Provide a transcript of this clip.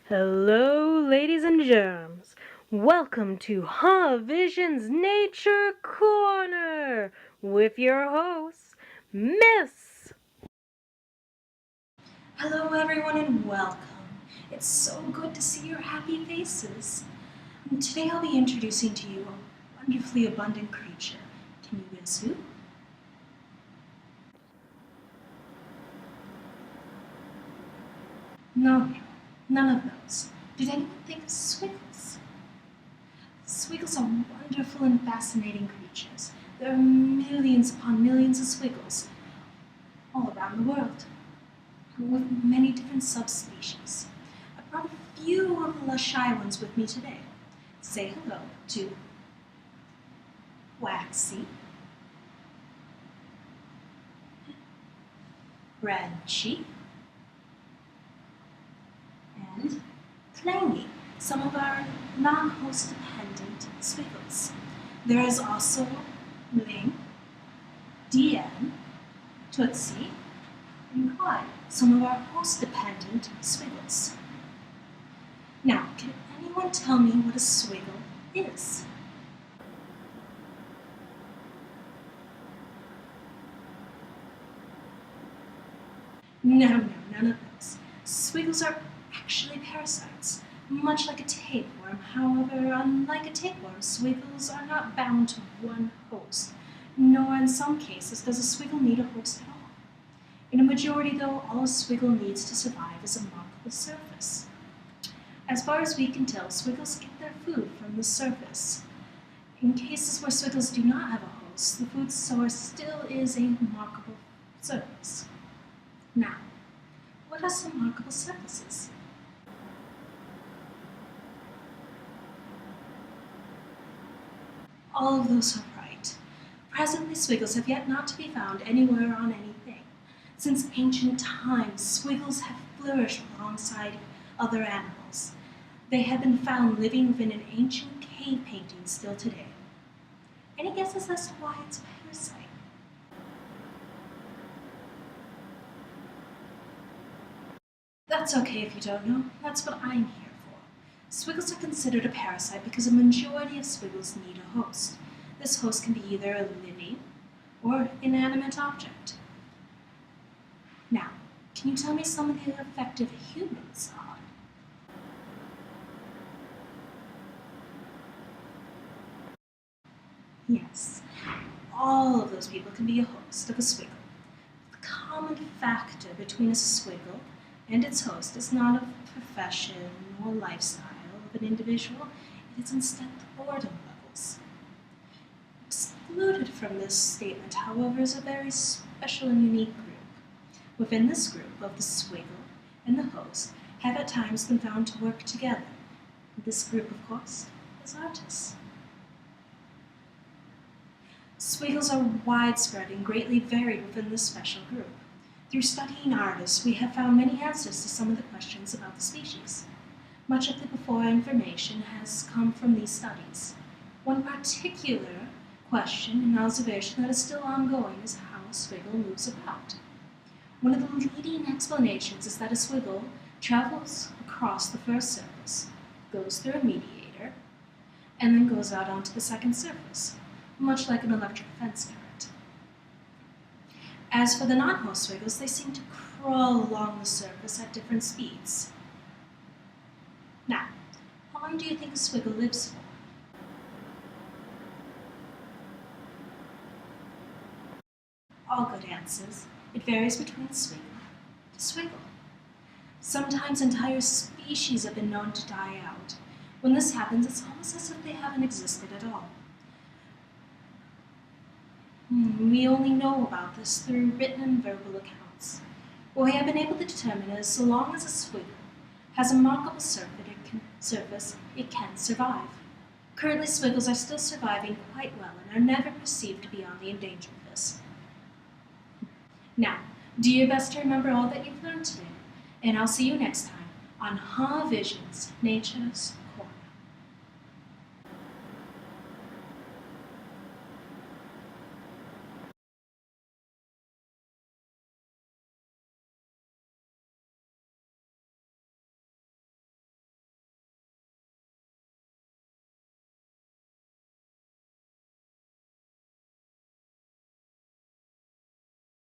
Hello, ladies and germs. Welcome to Vision's Nature Corner with your host, Miss. Hello everyone and welcome. It's so good to see your happy faces. Today I'll be introducing to you a wonderfully abundant creature. Can you guess who? No, none of those. Did anyone think of Swiggles? Swiggles are wonderful and fascinating creatures. There are millions upon millions of Swiggles all around the world, with many different subspecies. I brought a few of the less shy ones with me today. Say hello to Waxy, Crunchy, and Clangy, some of our non-host dependent Swiggles. There is also Ling, Deanne, Tootsie, and Clyde, some of our host dependent Swiggles. Now, can anyone tell me what a Swiggle is? No, none of those. Swiggles are actually parasites, much like a tapeworm. However, unlike a tapeworm, Swiggles are not bound to one host, nor in some cases does a Swiggle need a host at all. In a majority, though, all a Swiggle needs to survive is a markable surface. As far as we can tell, Swiggles get their food from the surface. In cases where Swiggles do not have a host, the food source still is a markable surface. Now, what are some markable surfaces? All of those are right. Presently, Swiggles have yet not to be found anywhere on anything. Since ancient times, Swiggles have flourished alongside other animals. They have been found living within an ancient cave painting still today. Any guesses as to why it's a parasite? That's okay if you don't know. That's what I'm here for. Swiggles are considered a parasite because a majority of Swiggles need a host. This host can be either a living or inanimate object. Now, can you tell me some of the effective humans are? Yes, all of those people can be a host of a Swiggle. The common factor between a Swiggle and its host is not of profession or lifestyle of an individual, it is instead the boredom levels. Excluded from this statement, however, is a very special and unique group. Within this group, both the Swiggle and the host have at times been found to work together. This group, of course, is artists. Swiggles are widespread and greatly varied within this special group. Through studying artists, we have found many answers to some of the questions about the species. Much of the before information has come from these studies. One particular question and observation that is still ongoing is how a Swiggle moves about. One of the leading explanations is that a Swiggle travels across the first surface, goes through a mediator, and then goes out onto the second surface, much like an electric fence current. As for the non-host Swiggles, they seem to crawl along the surface at different speeds. Now, how long do you think a Swiggle lives for? All good answers. It varies between Swiggle to Swiggle. Sometimes entire species have been known to die out. When this happens, it's almost as if they haven't existed at all. We only know about this through written and verbal accounts. What we have been able to determine is so long as a Swiggle has a markable surface, it can survive. Currently, Swiggles are still surviving quite well and are never perceived to be on the endangered list. Now, do your best to remember all that you've learned today, and I'll see you next time on Vision's Nature's